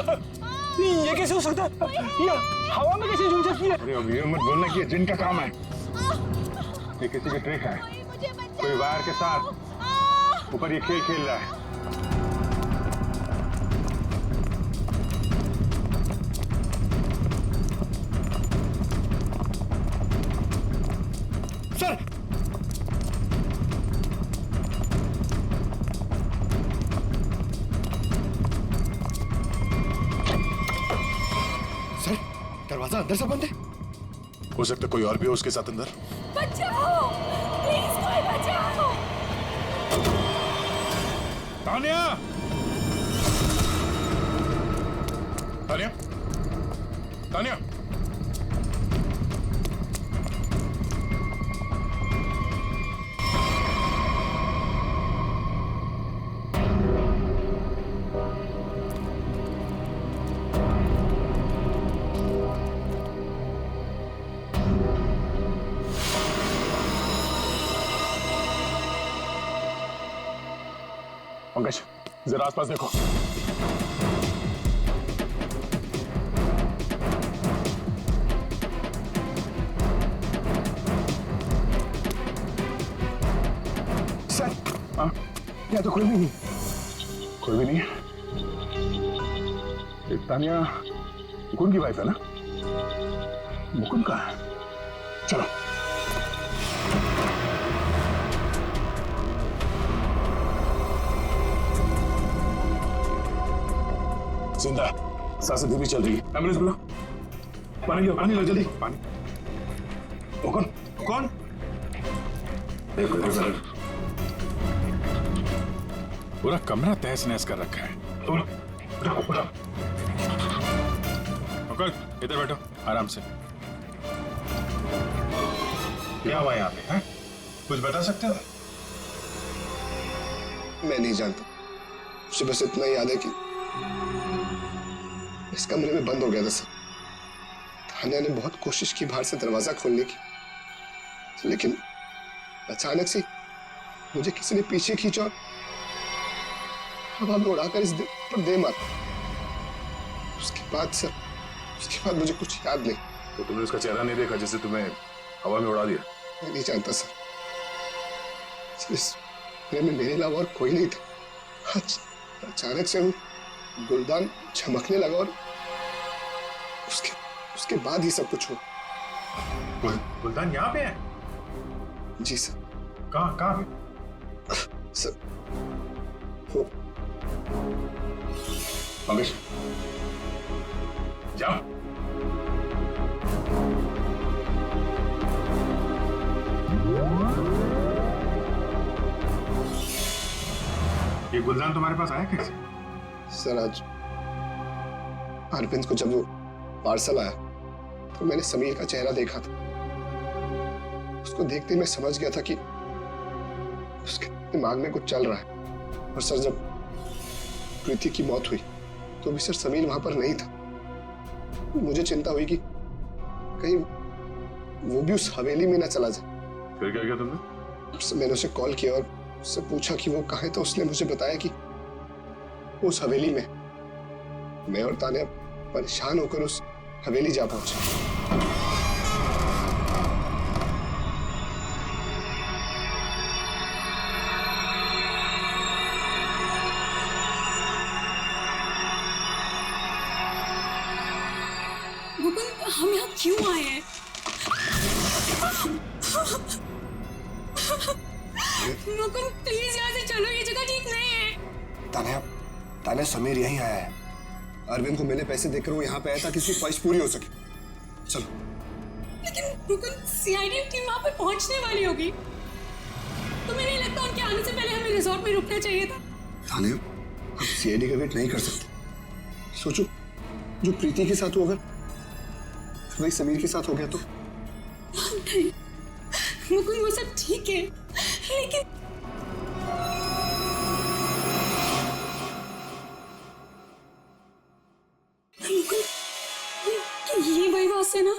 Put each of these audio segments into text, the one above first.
ये कैसे हो सकता है? ये हवा में कैसे झूल सकती है? अरे अब ये मत बोलना कि ये जिन का काम है। ये किसी की ट्रिक है। कोई वायर के साथ ऊपर ये खेल खेल रहा है। सर, सर, दरवाजा अंदर से बंद है। हो सकता है कोई और भी हो उसके साथ अंदर। बचाओ, प्लीज कोई बचाओ। तानिया! तानिया! तानिया! पंकज, जरा आसपास देखो। सर, हाँ, यहाँ तो कोई भी नहीं। कोई भी नहीं है। ये तानिया मुकुंद की वाइफ है ना? मुकुंद कहाँ है? चलो। जिंदा है, सांसें धीमी चल रही है। एम्बुलेंस बुलाओ। पानी लो जल्दी। पानी। वो कौन? कौन? पूरा कमरा तहस नहस कर रखा है। अंकल, इधर बैठो आराम से। क्या हुआ यहाँ पे? हैं? कुछ बता सकते हो? मैं नहीं जानता, मुझे बस इतना याद है कि इस कमरे में बंद हो गया था सर। तानिया ने बहुत कोशिश की बाहर से दरवाजा खोलने की, लेकिन अचानक से मुझे किसी ने पीछे खींचा और हवा में उड़ाकर इस दिल पर दे मारा। उसके बाद मुझे कुछ याद नहीं। तो तुमने उसका चेहरा नहीं देखा जिससे तुम्हें हवा में उड़ा दिया? मैं नहीं जानता सर, इस कमरे में मेरे अलावा और कोई नहीं था। अचानक से वो गुलदान चमकने लगा और उसके बाद ही सब कुछ हुआ। गुलदान यहाँ पे है? जी सर। कहाँ पे? सर, वो पंकज, जाओ। ये गुलदान तुम्हारे पास आया कैसे? सर, आज अरविंद को जब वो पार्सल आया तो मैंने समीर का चेहरा देखा था। उसको देखते ही मैं समझ गया था कि उसके दिमाग में कुछ चल रहा है। और सर, जब प्रीति की मौत हुई तो भी सर समीर वहां पर नहीं था। मुझे चिंता हुई कि कहीं वो भी उस हवेली में ना चला जाए। फिर क्या किया तुमने? मैंने उसे कॉल किया और उससे पूछा कि वो कहाँ है, तो उसने मुझे बताया कि उस हवेली में। मैं और तानिया परेशान होकर उस हवेली जा पहुंचे। मुकुंद, हम यहाँ क्यों आए हैं? मुकुंद, प्लीज यहाँ से चलो, ये जगह ठीक नहीं है। तानिया, समीर यहीं आया है। अरविंद को मैंने पैसे देकर वो यहाँ पे आया था कि उसकी ख्वाहिश पूरी हो सके। चलो। लेकिन मुकुंद, सीआईडी टीम वहाँ पे पहुँचने वाली होगी। तुम्हें नहीं लगता उनके आने से पहले हमें रिजॉर्ट में रुकना चाहिए था? तानिया, हम सीआईडी का वेट नहीं कर सकते। सोचो, जो प्रीति के साथ हुआ वही समीर के साथ हो गया तो? नहीं मुकुंद, वो सब ठीक है, लेकिन मुकुंद, ये वही बात है ना?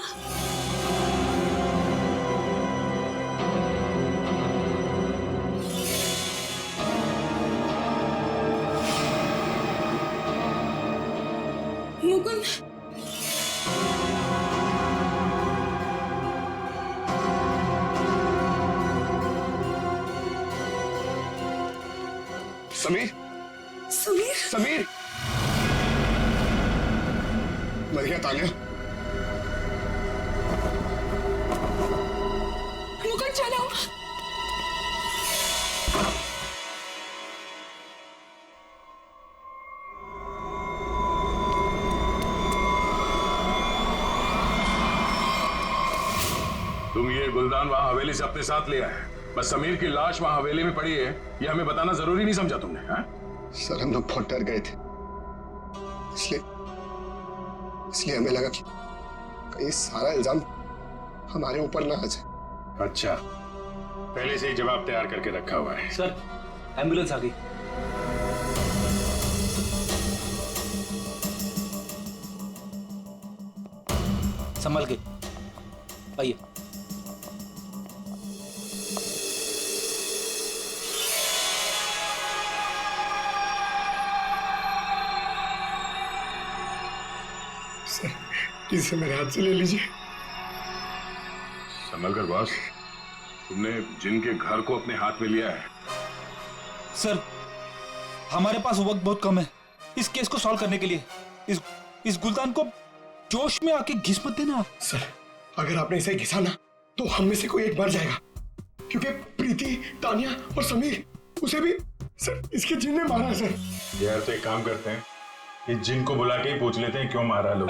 मुकुंद, समीर, समीर, समीर, मर गया तानिया। मुकुंद चलो। तुम ये गुलदान वहां हवेली से अपने साथ ले आए, बस समीर की लाश वहां हवेली में पड़ी है ये हमें बताना जरूरी नहीं समझा तुमने? हाँ? सर हम लोग बहुत डर गए थे, इसलिए हमें लगा कि कहीं सारा इल्जाम हमारे ऊपर ना आ जाए। अच्छा, पहले से ही जवाब तैयार करके रखा हुआ है। सर एम्बुलेंस आ गई। संभल के आइए। इसे मेरे हाथ से ले लीजिए। संभल कर बॉस, तुमने जिनके घर को अपने हाथ में लिया है। सर हमारे पास वक्त बहुत कम है इस केस को सॉल्व करने के लिए। इस गुलदान को जोश में आके घिस मत देना। सर अगर आपने इसे घिसा ना तो हम में से कोई एक मर जाएगा, क्योंकि प्रीति, तानिया और समीर उसे भी सर इसके जिन ने मारा है। सर यार तो एक काम करते हैं कि जिन को बुला के ही पूछ लेते हैं क्यों मारा लोग।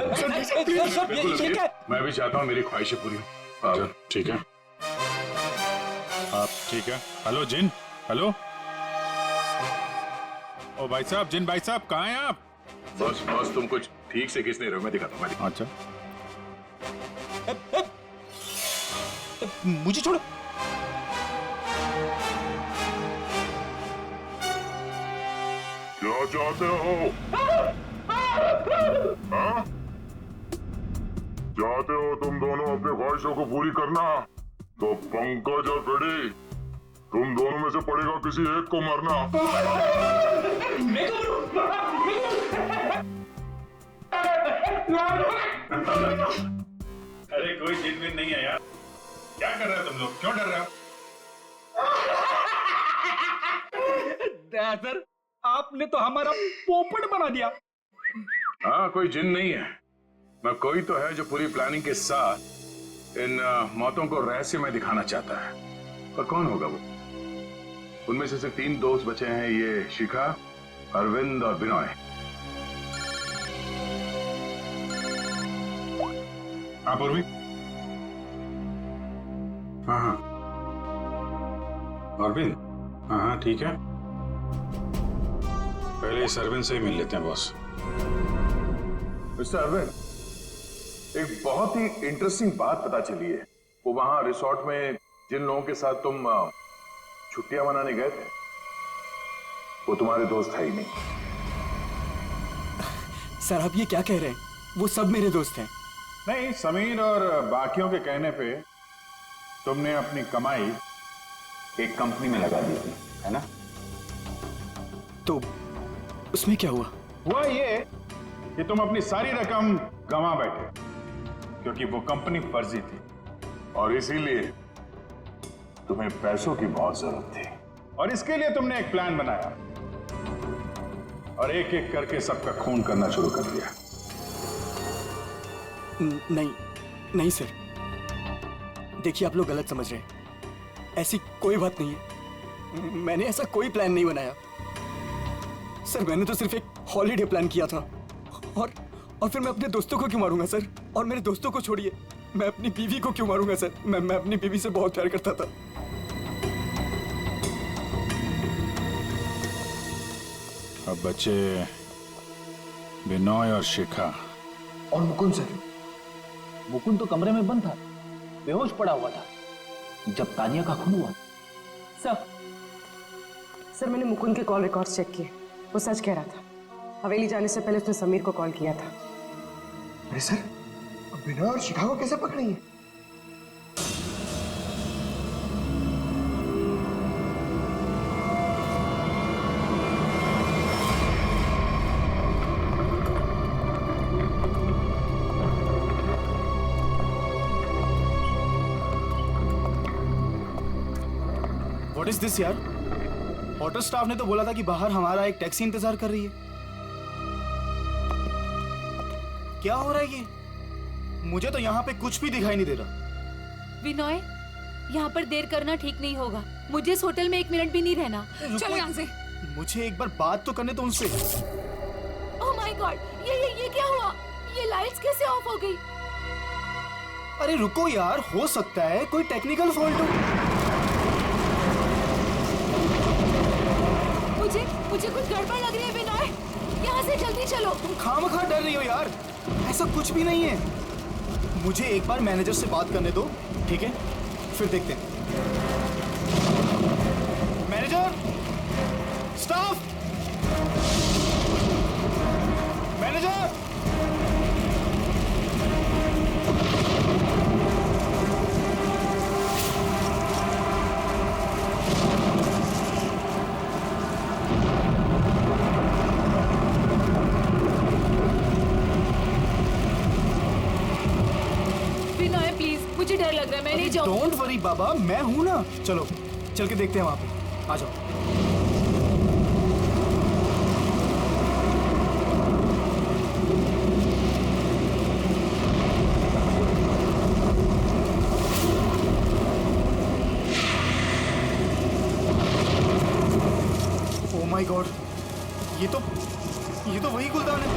मैं भी चाहता हूँ मेरी ख्वाहिशें पूरी हो। ठीक है आप ठीक है? हेलो जिन, हेलो। ओ भाई साहब, जिन भाई साहब कहाँ हैं आप? बॉस बॉस तुम कुछ ठीक से किस नहीं रहे हो, मैं दिखाता हूँ। अच्छा मुझे छोड़ो। क्या चाहते हो? हाँ? चाहते हो तुम दोनों अपनी ख्वाहिशों को पूरी करना तो पंकज और फ्रेडी तुम दोनों में से पड़ेगा किसी एक को मरना। अरे कोई जिन में नहीं है यार, क्या कर रहे हो तुम लोग? क्यों डर रहे हो? सर आपने तो हमारा पोपट बना दिया। हाँ कोई जिन नहीं है, मैं कोई तो है जो पूरी प्लानिंग के साथ इन मौतों को रहस्यमय दिखाना चाहता है। पर कौन होगा वो? उनमें से सिर्फ 3 दोस्त बचे हैं, ये शिखा, अरविंद और बिनॉय। आप और भी? हाँ हाँ अरविंद, हाँ हाँ ठीक है। पहले इस अरविंद से ही मिल लेते हैं बॉस। मिस्टर अरविंद, एक बहुत ही इंटरेस्टिंग बात पता चली है। वो वहां रिसोर्ट में जिन लोगों के साथ तुम छुट्टियां मनाने गए थे वो तुम्हारे दोस्त है ही नहीं। सर आप ये क्या कह रहे हैं? वो सब मेरे दोस्त हैं। नहीं, समीर और बाकियों के कहने पे तुमने अपनी कमाई एक कंपनी में लगा दी थी, है ना? तो उसमें क्या हुआ? हुआ ये कि तुम अपनी सारी रकम गंवा बैठे क्योंकि वो कंपनी फर्जी थी और इसीलिए तुम्हें पैसों की बहुत जरूरत थी। और इसके लिए तुमने एक प्लान बनाया और एक एक करके सबका खून करना शुरू कर दिया। नहीं सर, देखिए आप लोग गलत समझ रहे हैं। ऐसी कोई बात नहीं है, मैंने ऐसा कोई प्लान नहीं बनाया। सर मैंने तो सिर्फ एक हॉलीडे प्लान किया था और फिर मैं अपने दोस्तों को क्यों मारूंगा सर? और मेरे दोस्तों को छोड़िए, मैं अपनी बीवी को क्यों मारूंगा सर? मैं अपनी बीवी से बहुत प्यार करता था। अब बच्चे बिनॉय और शिखा। और मुकुंद सर, मुकुंद तो कमरे में बंद था, बेहोश पड़ा हुआ था जब तानिया का खून हुआ। सर मैंने मुकुंद के कॉल रिकॉर्ड्स चेक किए, वो सच कह रहा था। हवेली जाने से पहले उसने समीर को कॉल किया था। अरे सर, अब बिनॉय और शिखा को कैसे पकड़ेंगे? इज दिस यार? होटल स्टाफ ने तो बोला था कि बाहर हमारा एक टैक्सी इंतजार कर रही है। क्या हो रहा है ये? मुझे तो यहाँ पे कुछ भी दिखाई नहीं दे रहा। विनय, यहाँ पर देर करना ठीक नहीं होगा। मुझे इस होटल में 1 मिनट भी नहीं रहना। चलो यहाँ से। मुझे एक बार बात तो करने दो उनसे। ओह माय गॉड, ये क्या हुआ? ये लाइट्स कैसे ऑफ हो गई? अरे रुको यार, हो सकता है कोई टेक्निकल फॉल्ट हो। मुझे कुछ गड़बड़ लग रही है विनय, यहाँ से जल्दी चलो। तुम खामखा डर रही हो यार, ऐसा कुछ भी नहीं है। मुझे एक बार मैनेजर से बात करने दो, ठीक है? फिर देखते हैं। Manager, staff, manager. Vinay please, मुझे डर लग रहा है, मैं नहीं जाऊंगी। डोंट वरी बाबा, मैं हूं ना। चलो चल के देखते हैं वहां पे। आ जाओ। ओह माय गॉड, ये तो वही गुलदान है।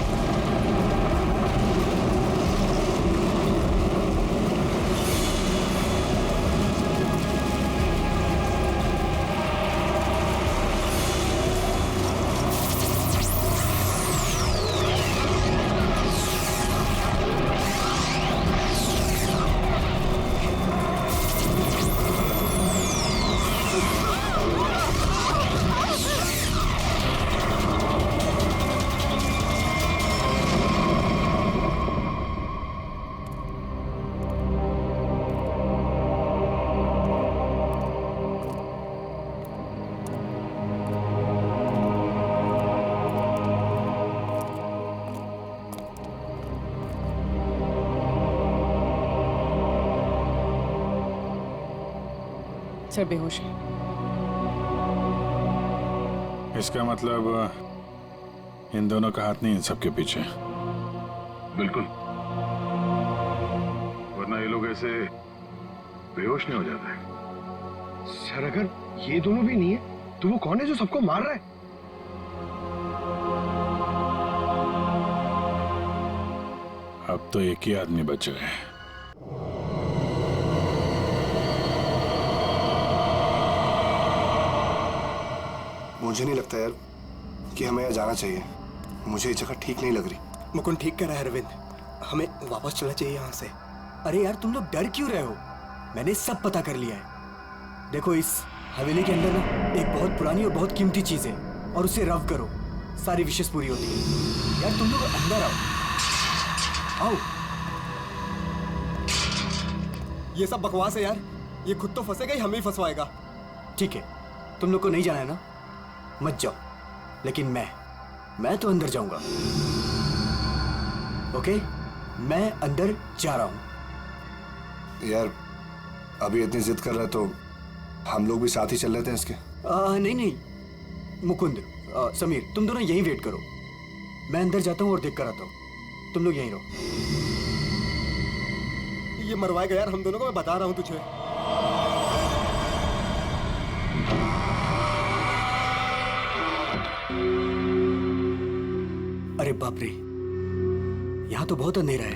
सर बेहोश है। इसका मतलब इन दोनों का हाथ नहीं इन सबके पीछे। बिल्कुल, वरना ये लोग ऐसे बेहोश नहीं हो जाते। सर अगर ये दोनों भी नहीं है तो वो कौन है जो सबको मार रहा है? अब तो एक ही आदमी बचा है। मुझे नहीं लगता यार कि हमें यहाँ जाना चाहिए। मुझे ये जगह ठीक नहीं लग रही। मुकुंद ठीक कह रहा है अरविंद, हमें वापस चलना चाहिए यहाँ से। अरे यार तुम लोग डर क्यों रहे हो? मैंने सब पता कर लिया है। देखो इस हवेली के अंदर ना एक बहुत पुरानी और बहुत कीमती चीज है, और उसे रव करो, सारी विशेष पूरी होती है। यार तुम लोग अंदर आओ, आओ। ये सब बकवास है यार, ये खुद तो फंसेगा ही हमें ही फंसवाएगा। ठीक है, तुम लोग को नहीं जाना है ना, मत जाओ, लेकिन मैं तो अंदर जाऊंगा। ओके, मैं अंदर जा रहा हूं। यार अभी इतनी जिद कर रहा है तो हम लोग भी साथ ही चल लेते हैं इसके। नहीं मुकुंद, समीर, तुम दोनों यहीं वेट करो। मैं अंदर जाता हूं और देख कर आता हूं, तुम लोग यहीं रहो। ये मरवाएगा यार हम दोनों को, मैं बता रहा हूं तुझे। अरे बाप रे, यहां तो बहुत अंधेरा है।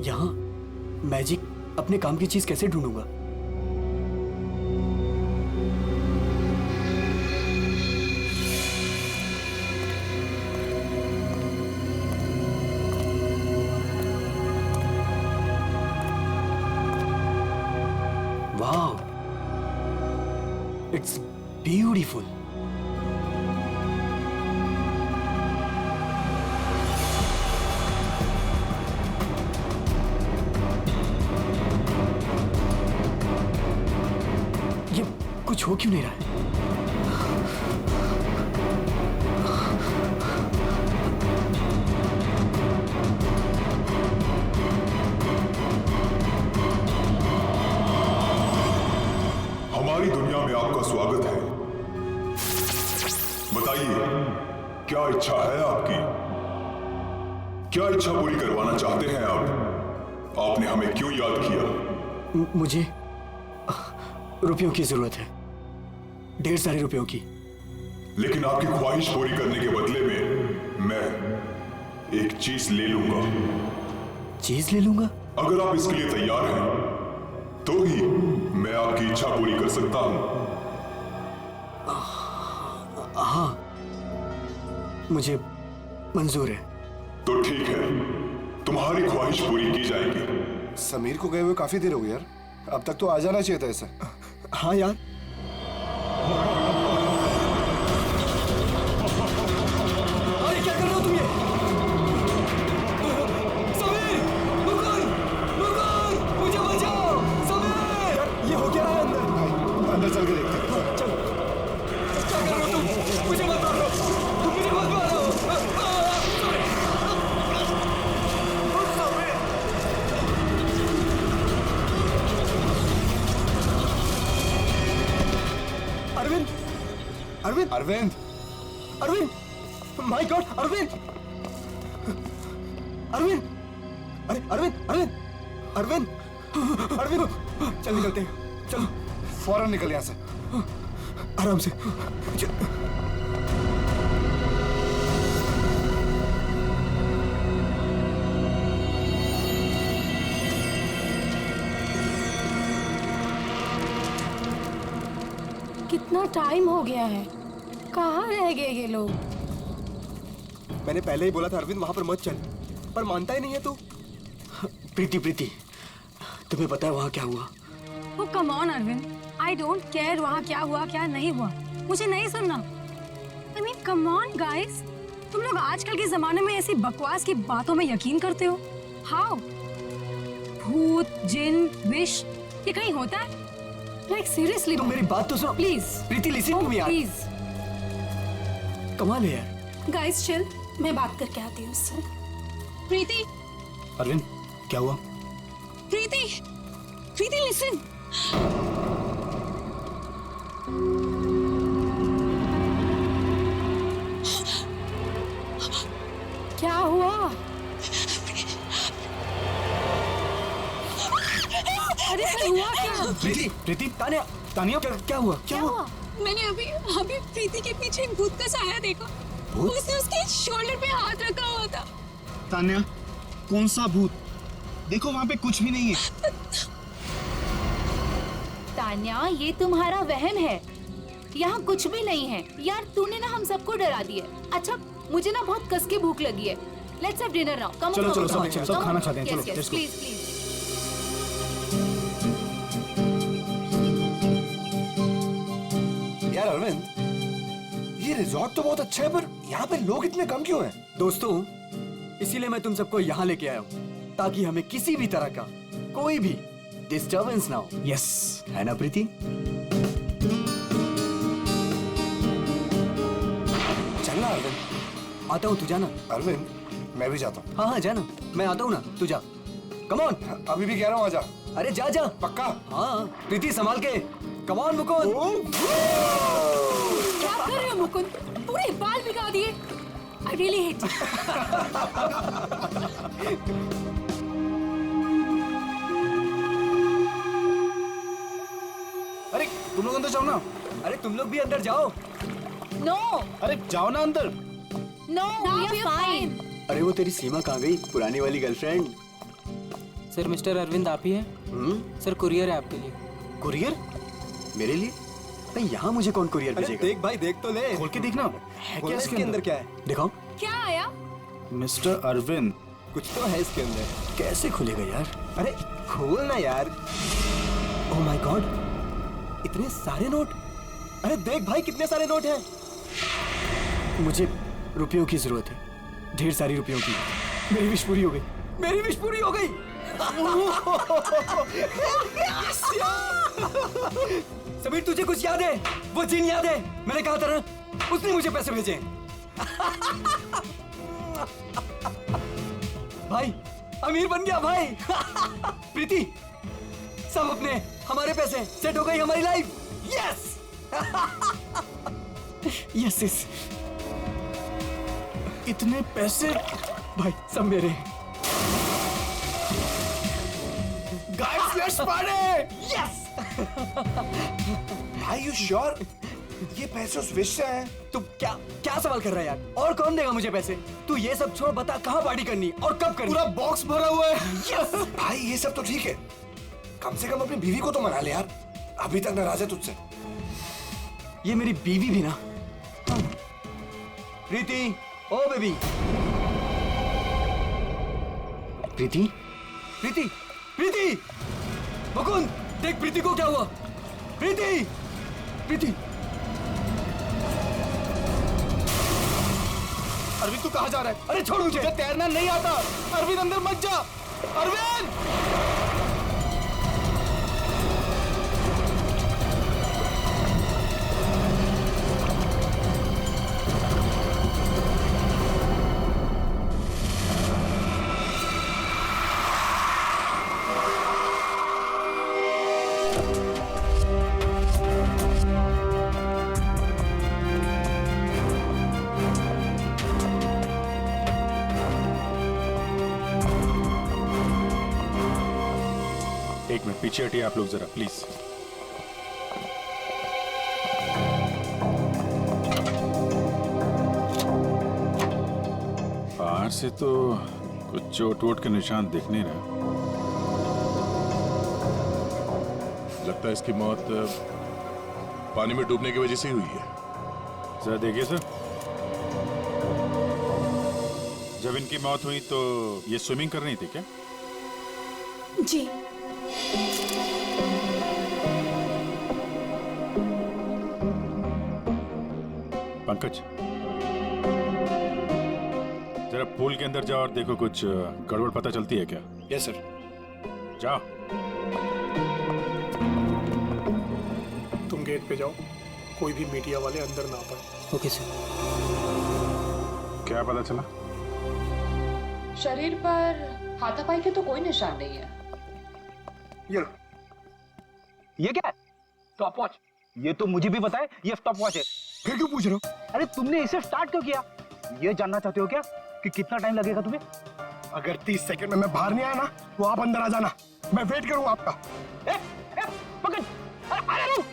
यहां मैजिक अपने काम की चीज कैसे ढूंढूंगा? वाह, इट्स ब्यूटीफुल। ये कुछ हो क्यों नहीं रहा है? में आपका स्वागत है। बताइए, क्या इच्छा है आपकी? क्या इच्छा पूरी करवाना चाहते हैं आप? आपने हमें क्यों याद किया? मुझे रुपयों की जरूरत है, ढेर सारे रुपयों की। लेकिन आपकी ख्वाहिश पूरी करने के बदले में मैं एक चीज ले लूंगा। चीज ले लूंगा? अगर आप इसके लिए तैयार हैं तो ही मैं आपकी इच्छा पूरी कर सकता हूं। हाँ, मुझे मंजूर है। तो ठीक है, तुम्हारी ख्वाहिश पूरी की जाएगी। समीर को गए हुए काफी देर हो गई यार, अब तक तो आ जाना चाहिए था ऐसा। हाँ यार, अरे क्या कर रहे हो तुम ये? समीर, मुकुंद, मुकुंद, मुझे बचाओ! समीर, ये हो क्या रहा है अंदर? अंदर चल के देखते हैं। चलो, क्या कर रहे हो तुम? मुझे मत मारो, मुझे मत मारो! अरविंद, अरविंद, अरविंद, अरविंद, माय गॉड, अरविंद, अरविंद, अरे अरविंद, अरविंद, अरविंद, अरविंद, चल निकलते हैं, चलो, फौरन निकल यहाँ से। आराम से। कितना टाइम हो गया है, कहाँ रह गए ये लोग? मैंने पहले ही बोला था अरविंद वहां पर मत चल, पर मानता ही नहीं है तू। प्रीति, प्रीति, तुम्हें पता है वहां क्या हुआ? Oh, come on, Arvind, I don't care वहाँ क्या हुआ क्या नहीं हुआ, मुझे नहीं सुनना। I mean, come on, guys, तुम लोग आजकल के जमाने में ऐसी बकवास की बातों में यकीन करते हो? How? भूत, जिन, विश, ये कहीं होता है? Like seriously, तुम मेरी बात तो सुनो please. Preeti, listen to me यार, प्लीज कमाल है यार। गाइस चिल, मैं बात करके आती हूँ उससे। प्रीति, अरविंद, क्या हुआ? प्रीति, प्रीति लिसन। क्या हुआ? अरे हुआ क्या? प्रीति, प्रीति, तानिया, तानिया, क्या हुआ? क्या हुआ? मैंने अभी अभी प्रीति के पीछे एक भूत का साया देखा। उसने उसके शोल्डर पे हाथ रखा हुआ था। तान्या, कौन सा भूत? देखो वहाँ पे कुछ भी नहीं है। तान्या, ये तुम्हारा वहम है, यहाँ कुछ भी नहीं है। यार तूने ना हम सबको डरा दिया। अच्छा, मुझे ना बहुत कस के भूख लगी है। Let's have dinner now. Come चलो, चलो, सब खाना खाते हैं, चलो, let's go। Please please. यार अरविंद, ये रिजॉर्ट तो बहुत अच्छा है, पर यहाँ पे लोग इतने कम क्यों हैं? दोस्तों, इसीलिए मैं तुम सबको यहाँ लेके आया हूँ, ताकि हमें किसी भी तरह का कोई भी डिस्टर्बेंस ना हो। यस, है ना प्रीति? चलना अरविंद। आता हूँ, तू जाना। अरविंद, मैं भी जाता हूँ। हाँ हाँ, जाना, मैं आता हूँ ना, तू जा। Come on. अभी भी कह रहा हूँ, आजा। अरे जा जा। पक्का? हाँ, प्रीति संभाल के। Come on Mukund. क्या कर रहे हो मुकुंद? पूरे बाल भिगा दिए। I really hate you. अरे तुम लोग अंदर जाओ ना। अरे तुम लोग भी अंदर जाओ। नो अरे जाओ ना अंदर। No, we are fine. अरे वो तेरी सीमा कहाँ गई, पुरानी वाली गर्लफ्रेंड? सर, मिस्टर अरविंद आप ही हैं? सर, कुरियर है आपके लिए। कुरियर? मेरे लिए? नहीं, यहाँ मुझे कौन कुरियर भेजेगा? देख भाई, देख तो ले। खोल के देखना। है क्या इसके अंदर? क्या है? दिखाओ। क्या आया? मिस्टर अरविंद, कुछ तो है इसके अंदर। कैसे खुलेगा यार? अरे खोल ना यार। ओह माय गॉड, इतने सारे नोट। अरे देख भाई, कितने सारे नोट हैं। मुझे रुपयों की जरूरत है, ढेर सारी रुपयों की। मेरी विश पूरी हो गई, मेरी विश पूरी हो गई। समीर, तुझे कुछ याद है? वो जिन याद है? मैंने कहा था ना, उसने मुझे पैसे भेजे। भाई, अमीर बन गया भाई। प्रीति, सब अपने, हमारे पैसे, सेट हो गई हमारी लाइफ। यस। यस यस, इतने पैसे भाई सब मेरे हैं। Guys let's party. यस। भाई यू श्योर ये पैसे उस विश से हैं? तू क्या क्या सवाल कर रहा है यार? और कौन देगा मुझे पैसे? तू ये सब छोड़, बता कहाँ पार्टी करनी और कब करनी? पूरा बॉक्स भरा हुआ है। यस। भाई ये सब तो ठीक है, कम से कम अपनी बीवी को तो मना ले यार, अभी तक नाराज है तुझसे। ये मेरी बीवी भी ना। प्रीति, ओ बेबी। प्रीति, प्रीति, प्रीति, मुकुंद देख प्रीति को क्या हुआ। प्रीति, प्रीति। अरविंद तू कहाँ जा रहा है? अरे छोड़ मुझे, तैरना नहीं आता। अरविंद अंदर मत जा। अरविंद! एक मिनट पीछे हटिए आप लोग जरा प्लीज। बाहर से तो कुछ चोट वोट के निशान दिख नहीं रहे। लगता है इसकी मौत पानी में डूबने की वजह से ही हुई है। जरा देखिए सर, जब इनकी मौत हुई तो ये स्विमिंग कर रही थी क्या? जी। पंकज जरा पूल के अंदर जाओ और देखो कुछ गड़बड़ पता चलती है क्या? Yes sir. जाओ। तुम गेट पे जाओ, कोई भी मीडिया वाले अंदर ना आ पाए। Okay sir. क्या पता चला? शरीर पर हाथापाई के तो कोई निशान नहीं है। ये क्या है? Stop watch. ये तो मुझे भी पता है ये स्टॉप वॉच है। फिर क्यों पूछ रहे हो? अरे तुमने इसे स्टार्ट क्यों किया? ये जानना चाहते हो क्या कि कितना टाइम लगेगा तुम्हें? अगर 30 सेकंड में मैं बाहर नहीं आया ना तो आप अंदर आ जाना, मैं वेट करूंगा आपका। पकड़। अरे रुक।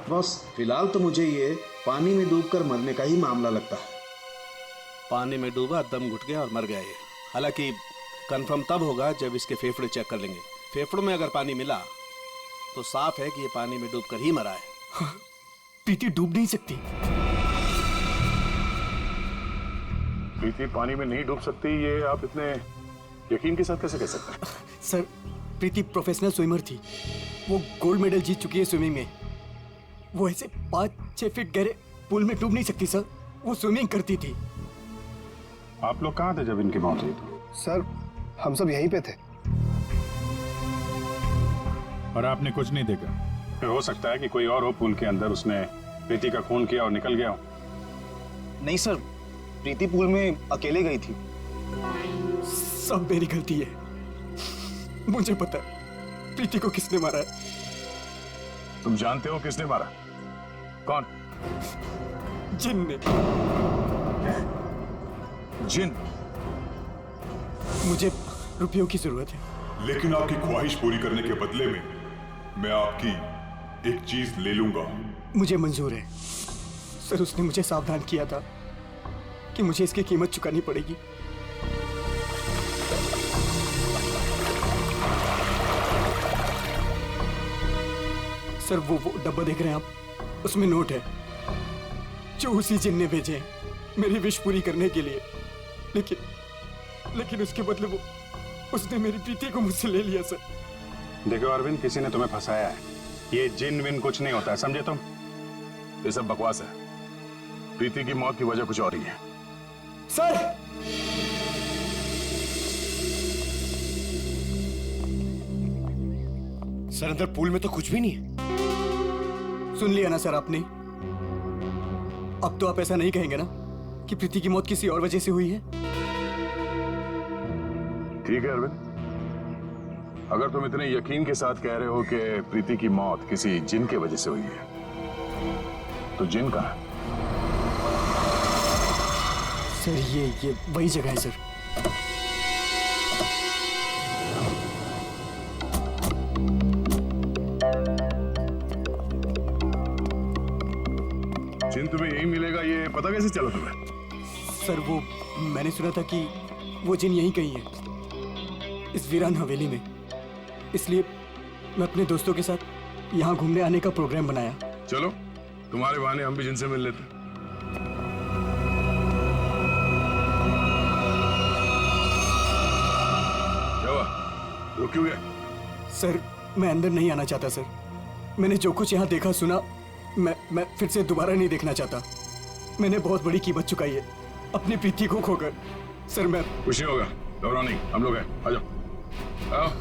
बस फिलहाल तो मुझे ये पानी में डूबकर मरने का ही मामला लगता है। पानी में डूबा, दम घुट गया और मर गया ये। हालांकि कंफर्म तब होगा जब इसके फेफड़े चेक कर लेंगे। फेफड़ों में अगर पानी मिला तो साफ है कि ये पानी में डूबकर ही मरा है। प्रीति डूब नहीं सकती। प्रीति पानी में नहीं डूब सकती, ये आप इतने यकीन के साथ कैसे कह सकते हैं? सर, प्रीति प्रोफेशनल स्विमर थी। वो गोल्ड मेडल जीत चुकी है स्विमिंग में। वो ऐसे 5-6 फीट गहरे पूल में डूब नहीं सकती सर, वो स्विमिंग करती थी। आप लोग कहाँ थे जब इनकी मौत हुई थी? सर हम सब यहीं पे थे। और आपने कुछ नहीं देखा? फिर हो सकता है कि कोई और हो पूल के अंदर, उसने प्रीति का खून किया और निकल गया हो। नहीं सर, प्रीति पूल में अकेले गई थी। सब मेरी गलती है। मुझे पता है प्रीति को किसने मारा है। तुम जानते हो किसने मारा? कौन? जिन ने। जिन? मुझे रुपयों की जरूरत है। लेकिन आपकी ख्वाहिश पूरी करने के बदले में मैं आपकी एक चीज ले लूंगा। मुझे मंजूर है सर। उसने मुझे सावधान किया था कि मुझे इसकी कीमत चुकानी पड़ेगी। सर वो डब्बा देख रहे हैं आप, उसमें नोट है जो उसी जिन ने भेजे हैं मेरी विश पूरी करने के लिए। लेकिन उसके बदले उसने मेरी प्रीति को मुझसे ले लिया सर। देखो अरविंद, किसी ने तुम्हें फंसाया है। ये जिन विन कुछ नहीं होता है, समझे तुम? ये सब बकवास है। प्रीति की मौत की वजह कुछ और ही है। सर सर अंदर पूल में तो कुछ भी नहीं है। सुन लिया ना सर आपने? अब तो आप ऐसा नहीं कहेंगे ना कि प्रीति की मौत किसी और वजह से हुई है? ठीक है अरविंद, अगर तुम इतने यकीन के साथ कह रहे हो कि प्रीति की मौत किसी जिन के वजह से हुई है, तो जिन कहाँ है? सर ये वही जगह है सर। जिन तुम्हें यही मिलेगा ये पता कैसे चला तुम्हें? सर वो मैंने सुना था कि वो जिन यहीं कहीं है, इस वीरान हवेली में। इसलिए मैं अपने दोस्तों के साथ यहाँ घूमने आने का प्रोग्राम बनाया। चलो तुम्हारे बहाने हम भी जिनसे मिल लेते। रुक क्यों गया? सर मैं अंदर नहीं आना चाहता सर। मैंने जो कुछ यहाँ देखा सुना मैं फिर से दोबारा नहीं देखना चाहता। मैंने बहुत बड़ी कीमत चुकाई है अपनी प्रीति को खोकर। सर मैं कुछ नहीं होगा, घबराओ नहीं, हम लोग हैं, आ जाओ। आओ।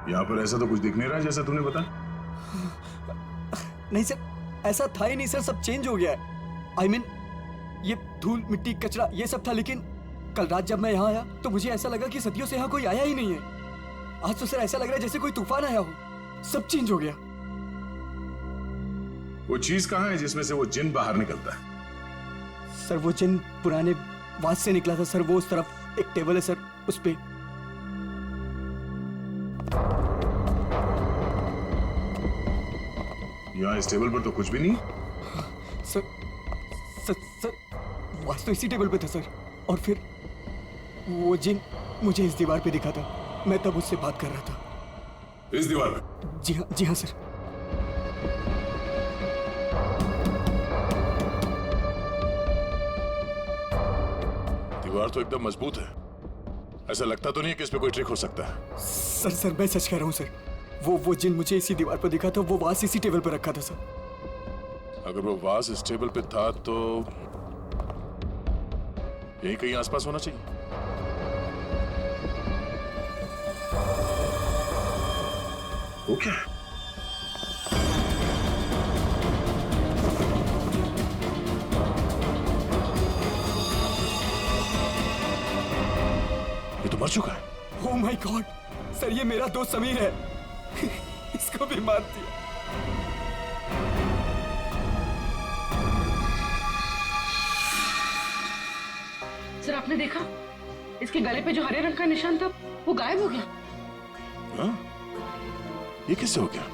यहाँ पर ऐसा तो कुछ दिख नहीं रहा जैसा तूने बताया। नहीं सर, ऐसा था ही नहीं सर, सब चेंज हो गया है। I mean, ये धूल मिट्टी कचरा ये सब था, लेकिन कल रात जब मैं यहाँ आया तो मुझे ऐसा लगा कि सदियों से यहाँ कोई आया ही नहीं है। आज तो सर ऐसा लग रहा है जैसे कोई तूफान आया हो। सब चेंज हो गया। वो चीज कहाँ है जिसमें से वो जिन बाहर निकलता है? सर वो जिन पुराने वास से निकला था सर। वो उस तरफ एक टेबल है सर, उस पे। यहाँ इस टेबल पर तो कुछ भी नहीं। सर सर वास तो इसी टेबल पे था सर। और फिर वो जिन मुझे इस दीवार पे दिखा था। मैं तब उससे बात कर रहा था। इस दीवार पे? जी हाँ सर। दीवार तो एकदम मजबूत है, ऐसा लगता तो नहीं है कि इस पे कोई ट्रिक हो सकता है। सर मैं सच कह रहा हूँ सर। वो जिन मुझे इसी दीवार पर दिखा था। वो वास इसी टेबल पर रखा था सर। अगर वो वास इस टेबल पे था तो यही कहीं आसपास होना चाहिए। वो क्या है? ये तो मर चुका है। ओह माय गॉड सर, ये मेरा दोस्त समीर है। इसको भी मार दिया। सर आपने देखा इसके गले पे जो हरे रंग का निशान था वो गायब हो गया। हाँ? ये किससे हो गया?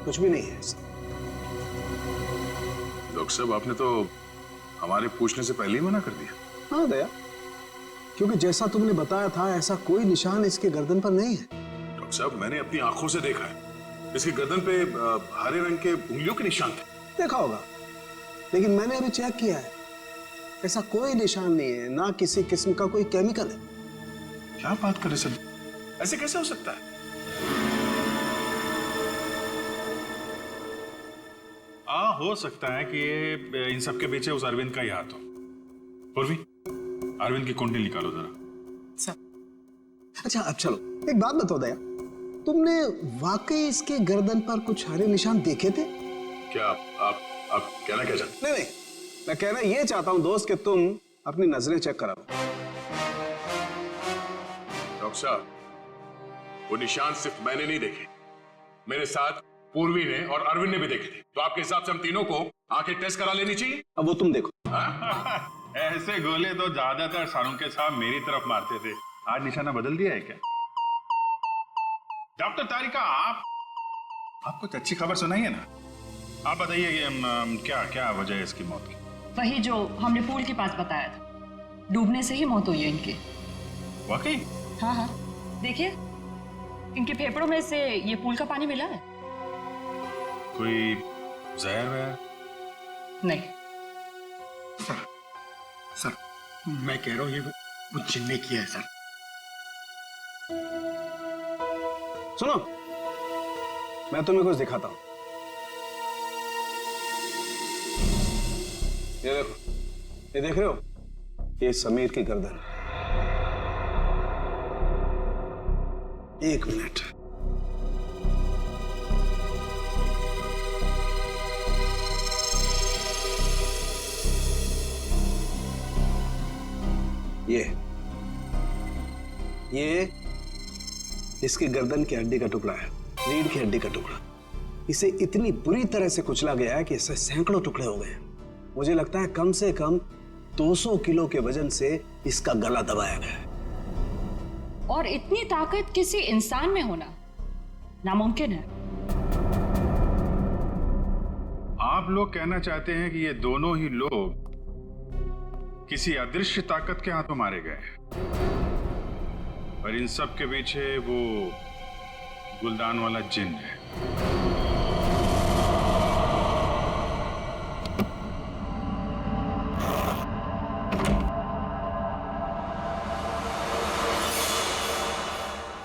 कुछ भी नहीं है ऐसा। डॉक्टर साहब आपने तो हमारे पूछने से पहले ही मना कर दिया। हाँ दया, क्योंकि जैसा तुमने बताया था ऐसा कोई निशान इसके गर्दन पर नहीं है। डॉक्टर साहब मैंने अपनी आंखों से देखा है, इसकी गर्दन पे हरे रंग के उंगलियों के निशान थे। देखा होगा, लेकिन मैंने अभी चेक किया है, ऐसा कोई निशान नहीं है, ना किसी किस्म का कोई केमिकल है। क्या बात कर रहे सर, ऐसे कैसे हो सकता है? हो सकता है कि ये इन सब के पीछे उस अरविंद का ही हाथ हो। पूर्वी, अरविंद की कुंडली निकालो जरा। अच्छा अब चलो एक बात बताओ दया, तुमने वाकई इसके गर्दन पर कुछ हरे निशान देखे थे? क्या आप कहना क्या चाहते? नहीं, मैं कहना ये चाहता हूं दोस्त कि तुम अपनी नजरें चेक करा लो। डॉक्टर साहब, वो निशान सिर्फ मैंने नहीं देखे, मेरे साथ पूर्वी ने और अरविंद ने भी देखे थे। तो आपके हिसाब से हम तीनों को आंखें टेस्ट करा लेनी चाहिए। अब वो तुम देखो। ऐसे गोले तो ज्यादातर सारों के साथ मेरी तरफ मारते थे, आज निशाना बदल दिया है क्या? डॉक्टर तारिका, आप कुछ अच्छी खबर सुनाइए ना। आप बताइए कि क्या क्या वजह है इसकी मौत की? वही जो हमने पूल के पास बताया था, डूबने से ही मौत हुई है इनकी। वाकई? हाँ, देखिए इनके फेफड़ों में से ये पूल का पानी मिला है? कोई जहर वहर? नहीं। सर मैं कह रहा हूँ ये वो जिन ने किया है सर। सुनो, मैं तुम्हें कुछ दिखाता हूं। ये देखो, ये देख रहे हो? ये समीर की गर्दन। 1 मिनट। ये इसकी गर्दन की हड्डी का टुकड़ा है, रीढ़ की हड्डी का टुकड़ा। इसे इतनी बुरी तरह से कुचला गया है कि इससे सैकड़ों टुकड़े हो गए। मुझे लगता है कम से कम 200 किलो के वजन से इसका गला दबाया गया है। और इतनी ताकत किसी इंसान में होना नामुमकिन है। आप लोग कहना चाहते हैं कि ये दोनों ही लोग किसी अदृश्य ताकत के हाथों मारे गए, और इन सब के पीछे वो गुलदान वाला जिन है।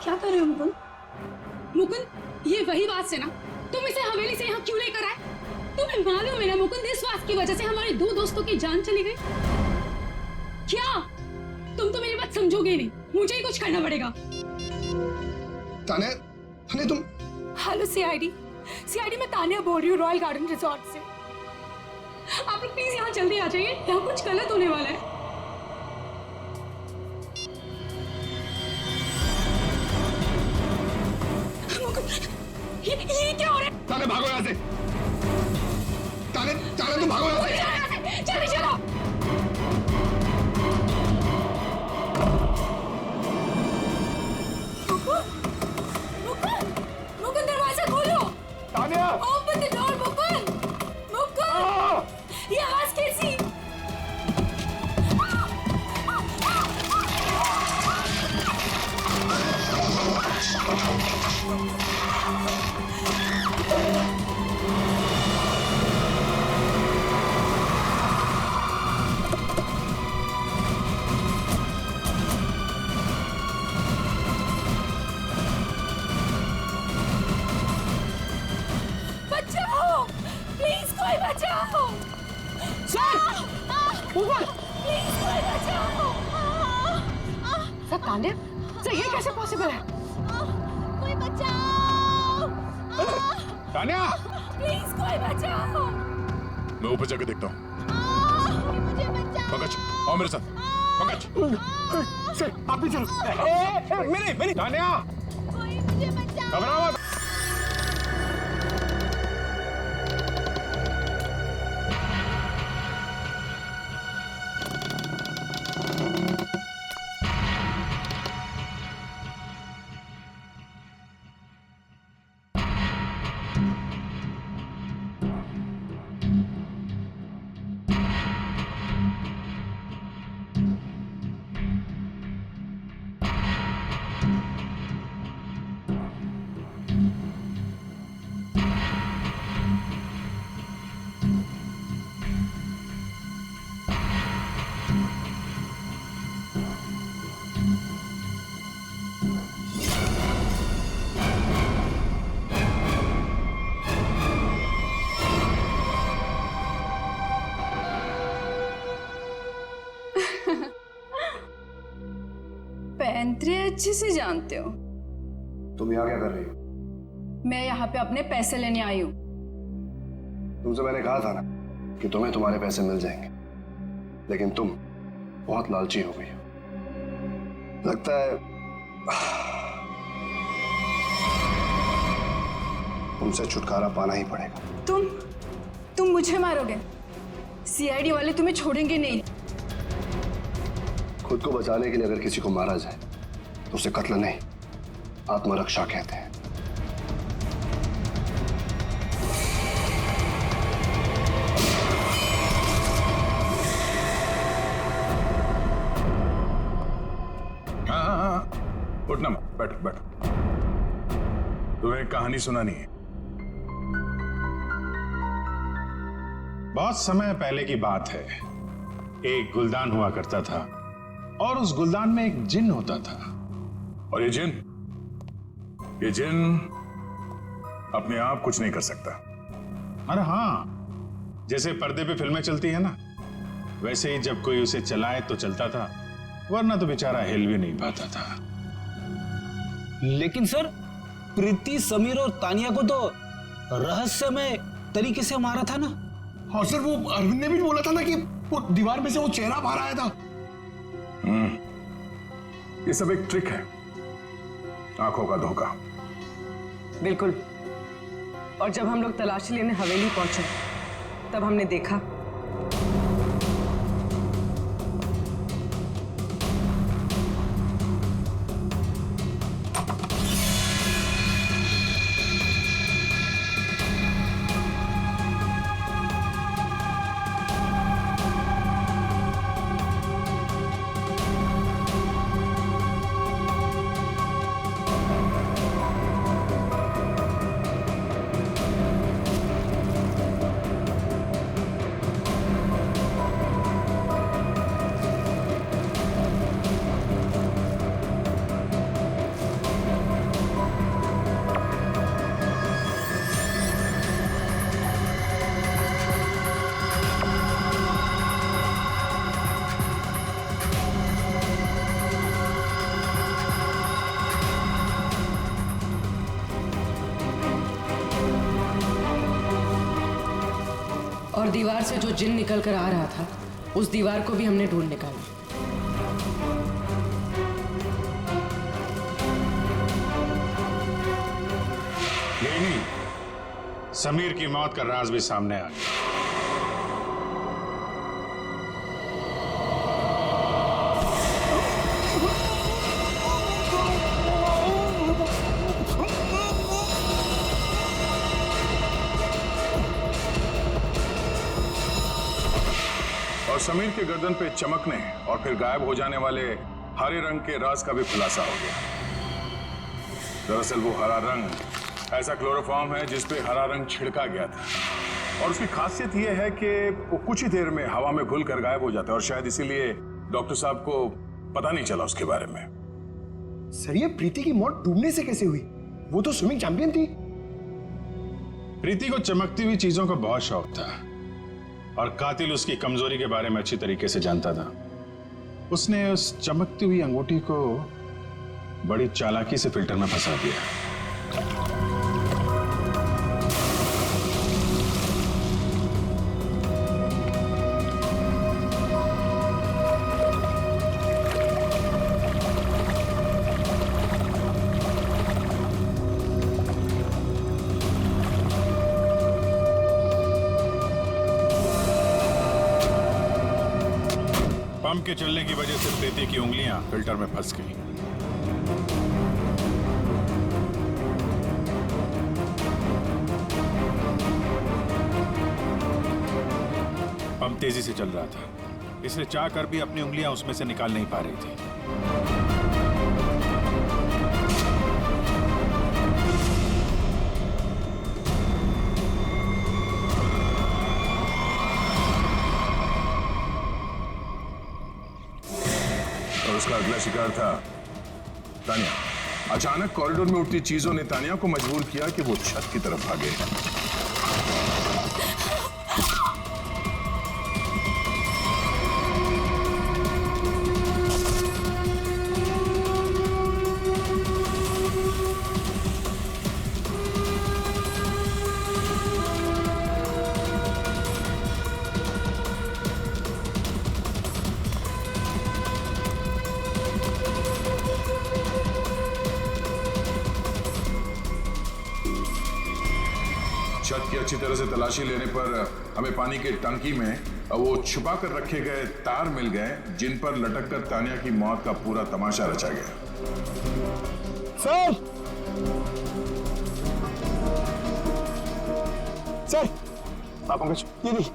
क्या कर रहे हो मुकुंद? मुकुंद, ये वही बात से ना तुम इसे हवेली से यहाँ क्यों लेकर आए? तुम्हें मालूम है ना मुकुंद, इस बात की वजह से हमारे 2 दोस्तों की जान चली गई। क्या तुम तो मेरी बात समझोगे नहीं, मुझे ही कुछ करना पड़ेगा। तान्या, तान्या तुम। हेलो सीआईडी मैं तान्या बोल रही हूँ, रॉयल गार्डन रिजॉर्ट से। आप लोग प्लीज यहाँ जल्दी आ जाइए, यहाँ कुछ गलत होने वाला है। ये क्या हो रहा है? तान्या भागो यहाँ से। तान्या तुम भागो यहाँ से। जल्दी चलो। मुकुंद दरवाजा खोलो। Tanya open the door Mukund. ये आवाज कैसी? बचाओ प्लीज, कोई बचाओ। सर ऊपर प्लीज, कोई बचाओ। सर तान्या, सर ये कैसे पॉसिबल है? कोई बचाओ। तान्या, प्लीज कोई बचाओ। मैं ऊपर जाकर देखता हूँ। मुझे बचाओ। पंकज, आओ मेरे साथ। पंकज, सर आप भी चलो। मेरी तान्या, कोई मुझे बचाओ। घबराओ मत। पैंतरे अच्छे से जानते हो। तुम यहाँ क्या कर रही हो? मैं यहाँ पे अपने पैसे लेने आई हूँ। तुमसे मैंने कहा था ना कि तुम्हें तुम्हारे पैसे मिल जाएंगे, लेकिन तुम बहुत लालची हो गई हो। लगता है तुमसे छुटकारा पाना ही पड़ेगा। तुम मुझे मारोगे? सीआईडी वाले तुम्हें छोड़ेंगे नहीं। खुद को बचाने के लिए अगर किसी को मारा जाए तो उसे कत्ल नहीं, आत्मरक्षा कहते हैं। हाँ, उठना मत, बैठो बैठो। एक कहानी सुनानी है। बहुत समय पहले की बात है। एक गुलदान हुआ करता था और उस गुलदान में एक जिन होता था। और ये जिन अपने आप कुछ नहीं कर सकता। अरे हाँ, जैसे पर्दे पे फिल्में चलती है ना, वैसे ही जब कोई उसे चलाए तो चलता था, वरना तो बेचारा हिल भी नहीं पाता था। लेकिन सर, प्रीति, समीर और तानिया को तो रहस्यमय तरीके से मारा था ना। और सर वो अरविंद ने भी बोला था ना कि वो दीवार में से वो चेहरा बाहर आया था। ये सब एक ट्रिक है, आंखों का धोखा। बिल्कुल। और जब हम लोग तलाशी लेने हवेली पहुंचे तब हमने देखा और दीवार से जो जिन निकल कर आ रहा था, उस दीवार को भी हमने ढूंढ निकाला। यही नहीं, समीर की मौत का राज भी सामने आ गया। और समीर के गर्दन पे चमकने और फिर गायब हो जाने वाले हरे रंग के राज का भी खुलासा हो गया। दरअसल वो हरा रंग ऐसा क्लोरोफॉर्म है जिस पे हरा रंग छिड़का गया था, और उसकी खासियत ये है कि वो कुछ ही देर में हवा में घुलकर गायब हो जाता है, और शायद इसीलिए डॉक्टर साहब को पता नहीं चला उसके बारे में। सर ये प्रीति की मौत डूबने से कैसे हुई? वो तो स्विमिंग चैंपियन थी। प्रीति को चमकती हुई चीजों का बहुत शौक था और कातिल उसकी कमजोरी के बारे में अच्छी तरीके से जानता था। उसने उस चमकती हुई अंगूठी को बड़ी चालाकी से फिल्टर में फंसा दिया। पंप के चलने की वजह से प्रीति की उंगलियां फिल्टर में फंस गई। पंप तेजी से चल रहा था, इसलिए चाहकर भी अपनी उंगलियां उसमें से निकाल नहीं पा रही थी। और उसका अगला शिकार था तानिया। अचानक कॉरिडोर में उठती चीजों ने तानिया को मजबूर किया कि वो छत की तरफ भागे। छत की अच्छी तरह से तलाशी लेने पर हमें पानी के टंकी में वो छुपा कर रखे गए तार मिल गए, जिन पर लटक कर तानिया की मौत का पूरा तमाशा रचा गया। सर! सर! आप पंकज, ये नहीं।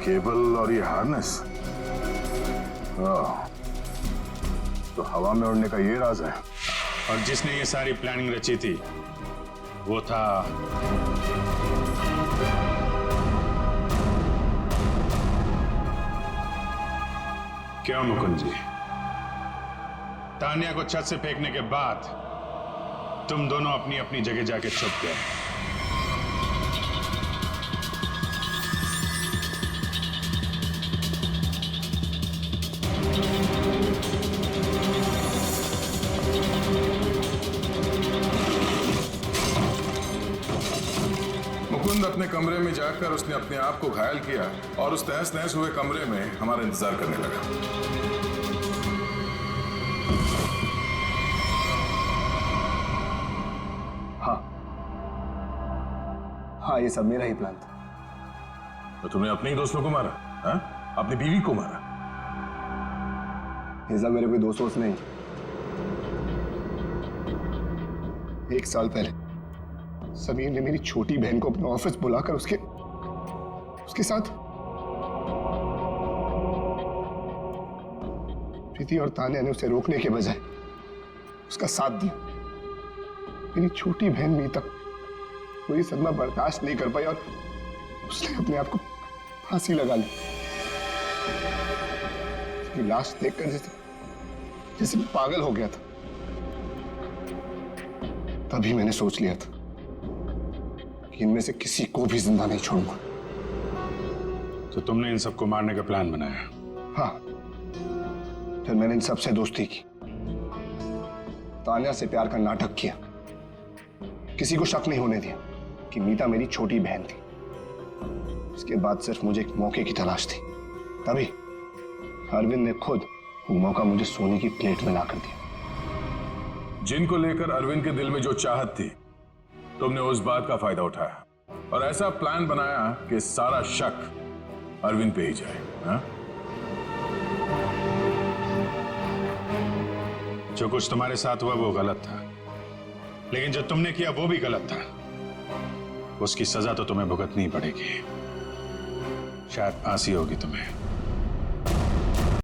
केबल और ये हार्नेस, तो हवा में उड़ने का ये राज है। और जिसने ये सारी प्लानिंग रची थी वो था क्यों मुकुंद जी? तान्या को छत से फेंकने के बाद तुम दोनों अपनी अपनी जगह जाके छुप गए। मुकुंद अपने कमरे में जाकर उसने अपने आप को घायल किया और उस तहस नहस हुए कमरे में हमारा इंतजार करने लगा। हाँ, ये सब मेरा ही प्लान था। तो तुमने अपने ही दोस्तों को मारा? हाँ? अपनी बीवी को मारा? ये सब मेरे कोई दोस्त नहीं। 1 साल पहले समीर ने मेरी छोटी बहन को अपने ऑफिस बुलाकर उसके साथ प्रीति और तान्या ने उसे रोकने के बजाय उसका साथ दिया। मेरी छोटी बहन मीता कोई सदमा बर्दाश्त नहीं कर पाई और उसने अपने आप को फांसी लगा ली। उसकी लाश देखकर जैसे पागल हो गया था। तभी मैंने सोच लिया था कि इनमें से किसी को भी जिंदा नहीं छोड़ूंगा। तो तुमने इन सबको मारने का प्लान बनाया? हाँ, फिर मैंने इन सबसे दोस्ती की, तान्या से प्यार का नाटक किया, किसी को शक नहीं होने दिया कि मीता मेरी छोटी बहन थी। इसके बाद सिर्फ मुझे एक मौके की तलाश थी। तभी अरविंद ने खुद वो मौका मुझे सोने की प्लेट में लाकर दिया। जिनको लेकर अरविंद के दिल में जो चाहत थी, तुमने उस बात का फायदा उठाया और ऐसा प्लान बनाया कि सारा शक अरविंद पे ही जाए। हाँ? जो कुछ तुम्हारे साथ हुआ वो गलत था, लेकिन जो तुमने किया वो भी गलत था। उसकी सजा तो तुम्हें भुगतनी पड़ेगी। शायद फांसी होगी तुम्हें।